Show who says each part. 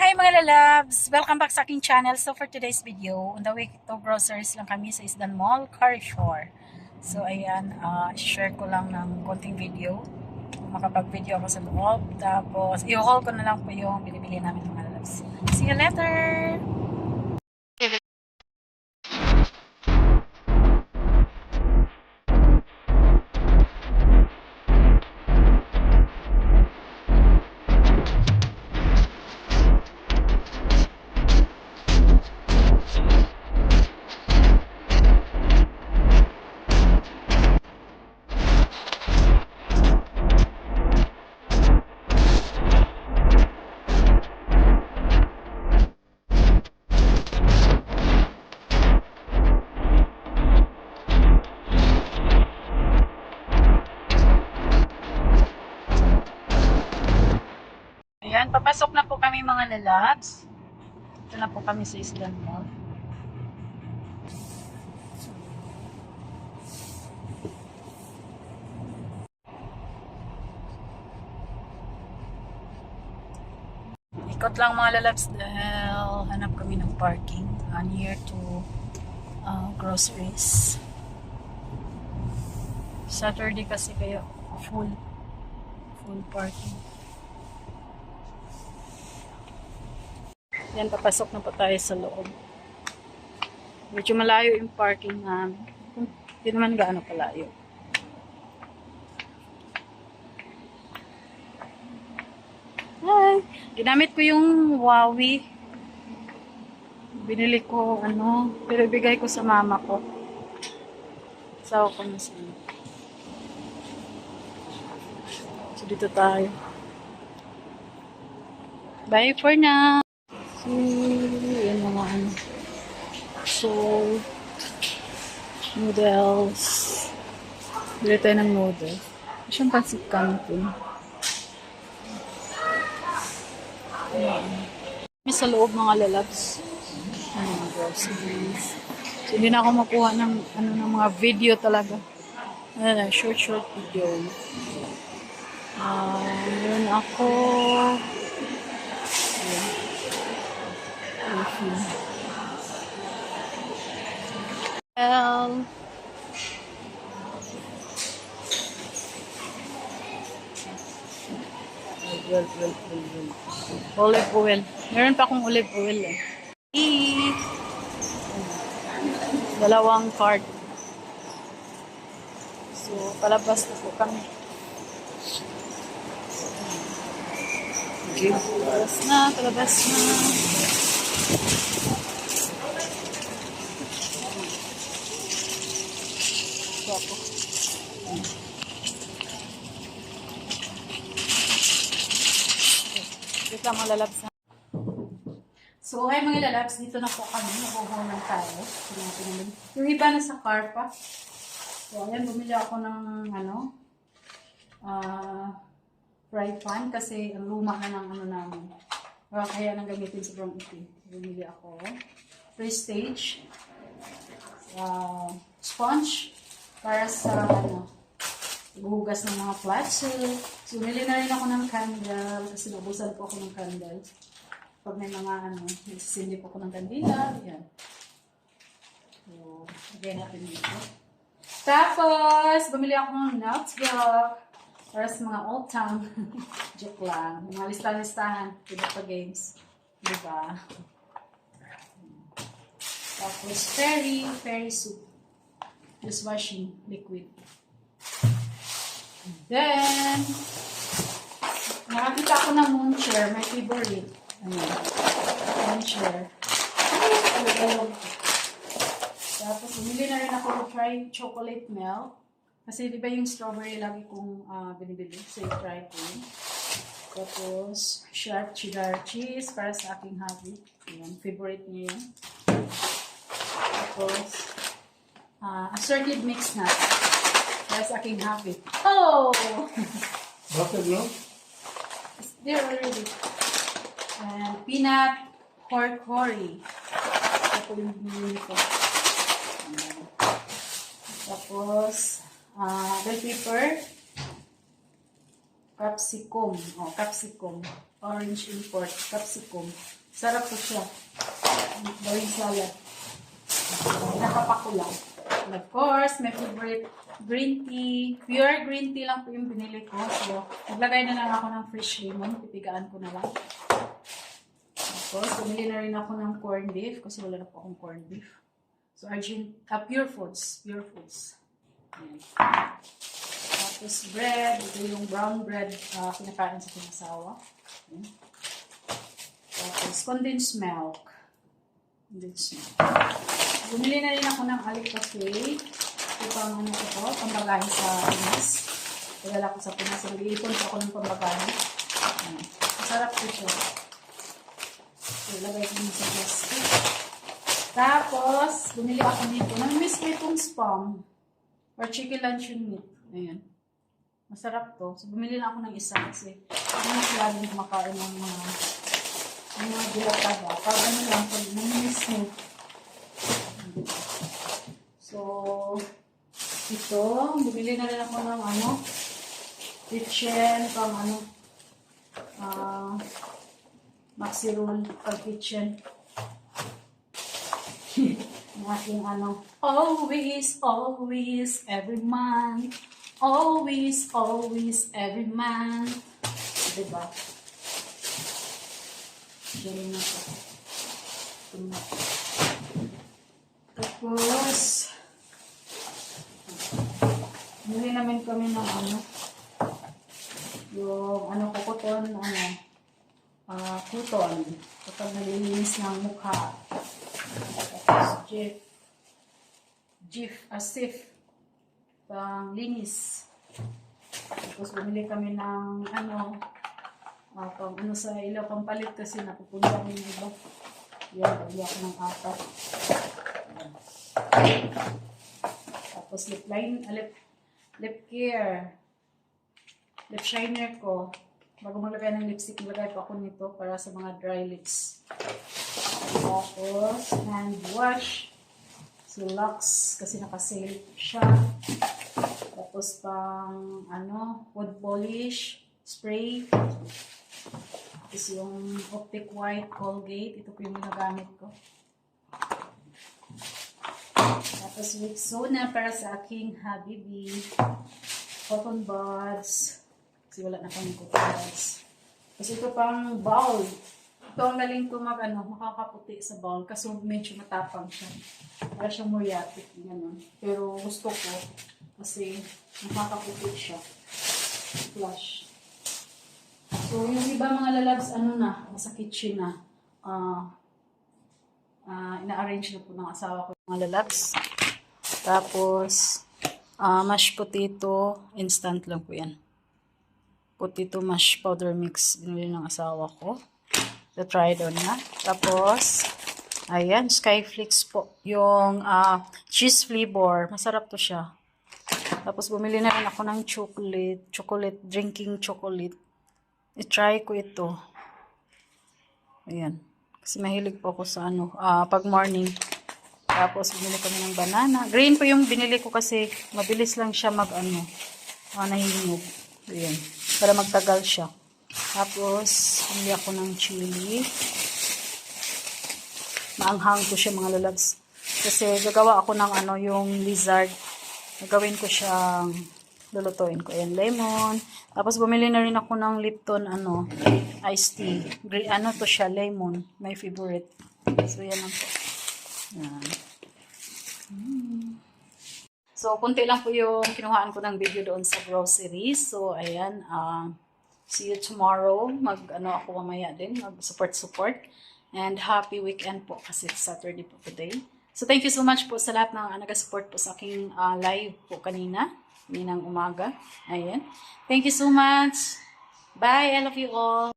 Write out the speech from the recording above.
Speaker 1: Hi mga lalabs! Welcome back sa aking channel. So for today's video, on the way to groceries lang kami sa Isdan Mall, Carrefour. So ayan, share ko lang ng konting video. Makapag-video ako sa loob. Tapos i-haul ko na lang po yung binibili namin mga lalabs. See you later! Ayan, papasok na po kami mga lalabs. Ito na po kami sa Isdan Mall. Ikot lang mga lalabs dahil hanap kami ng parking near to groceries. Saturday kasi kaya full parking. Yan, papasok na po tayo sa loob. Medyo malayo yung parking namin. Hindi naman gaano kalayo. Hi! Ginamit ko yung Huawei. Binili ko, pero ibigay ko sa mama ko. Sawa ko na siya. So, dito tayo. Bye for now! So, yan mga So, noodles. Bili tayo ng noodles. Siyang pancit canton. May sa loob mga lalabs. Mga groceries. So, hindi na ako makuha ng, ng mga video talaga. Short video. Yun ako. Well, olive oil. Meron pa akong olive oil eh. Dalawang card. So, palabas na po kami. Okay. Palabas na. So, ako. Dito lang mga lalabs na. So, hi mga lalabs, dito na po kami. Nakuhunan tayo. Yung iba na sa car pa. So, ayan, bumili ako ng, fry pan kasi ang luma na ng namin. Kaya nang gamitin sa brown itim. Bumili ako. Prestige. Sponge. Para sa, hugas ng mga plato. So, bumili na rin ako ng candle kasi nabusan po ako ng candle. Pag may mga nagsisindi po ko ng kandila, yan. So, lagay natin dito. Tapos, bumili ako ng notebook para sa mga old town. Joke lang. Mga listahan-listahan. Diba pa games. Diba? Tapos, fairy soup. Dishwashing liquid. Then, nakakita ako ng moon chair. My favorite. Moon chair. Tapos, bumili na rin ako try chocolate milk. Kasi di ba yung strawberry lagi kong binibili. So, try ko. Tapos, sharp cheddar cheese para sa aking hubby. Ayan, favorite niya yan. Tapos, assorted mixed nuts para sa aking hubby. Oh!
Speaker 2: Bakit no?
Speaker 1: It's there already. And peanut curry. Ito yung binili ko. Tapos, bell pepper. Capsicum. Oh, capsicum. Orange import. Capsicum. Sarap po siya. Gawing salad. Nakapako lang. And of course, my favorite green tea. Pure green tea lang po yung binili ko. So, naglagay na lang ako ng fresh lemon. Pipigaan ko na lang. Of course, bumili na rin ako ng corned beef kasi wala na po akong corned beef. So, Pure Foods. Pure Foods. Ayan. Tapos bread. Ito yung brown bread kinakain sa pinasawa. Ayan. Tapos condensed milk. Condensed milk. Bumili na rin ako ng Alicafe. Ito pang ano ko po, pambagahe sa Pinas. Pagala ko sa Pinas. Nag-iipon po ako ng pambagahe. Ayan. Masarap po siya. So, ilagay ko sa plastic. Tapos, bumili ako nito. Nami-miss ko itong spam. Or chicken luncheon meat. Ayan. Masarap to. So, bumili na ako ng isa kasi hindi na sila laging kumakain ng mga dilata. Pag ano lang, pag nami-miss mo. So, ito. Bumili na rin ako ng kitchen, pang maxi roll pag kitchen. Ang aking always, always, every month. Always, always, every month. Diba? Diyan na ito. Tapos, muli namin kami ng yung kukuton, kuton. Kapag nalilinis ng mukha. Tapos, sif. Pang linis. Tapos bumili kami ng sa ilaw, pampalit kasi napupunta kami ng iba. Yan, bali ako ng 4. Tapos lip care. Lip shiner ko. Bago maglagay ng lipstick, maglagay pa ako nito para sa mga dry lips. Tapos, hand wash. Si Lux, kasi naka-sale siya. Tapos pang, wood polish, spray. Tapos yung Optic White Colgate. Ito po yung ginagamit ko. Tapos Rexona para sa aking Habibi. Cotton buds. Kasi wala na kami cotton buds. Tapos ito pang bowl. Ito ang galing ko makakaputi sa bowl kasi medyo matapang siya. Para siyang muriatic, gano'n. Pero gusto ko kasi nakakaputi siya. Flush. So, yung iba mga lalabs, nasa kitchen na. Ina-arrange na po ng asawa ko yung mga lalabs. Tapos, mashed potato, instant lang po yan. Potato mash powder mix, binili ng asawa ko. Try doon na. Tapos, ayan, Skyflakes po. Yung cheese flavor. Masarap to siya. Tapos, bumili na rin ako ng chocolate, drinking chocolate. I-try ko ito. Ayan. Kasi mahilig po ako sa pag morning. Tapos, bumili kami ng banana. Green po yung binili ko kasi mabilis lang siya nahihinog. Ayan. Para magtagal siya. Tapos, bumili ako ng chili. Maanghang ko siya mga lalabs. Kasi gagawa ako ng yung lizard. Gagawin ko siyang lulutuin ko. Ayan, lemon. Tapos, bumili na rin ako ng Lipton, iced tea. To siya, lemon. My favorite. So, yan lang po. Yan. So, kunti lang po yung kinuhaan ko ng video doon sa groceries. So, ayan. See you tomorrow. Ako mamaya din. Mag-support. And happy weekend po kasi Saturday po today. So, thank you so much po sa lahat ng nag-support po sa aking live po kaninang umaga. Ayan. Thank you so much. Bye. I love you all.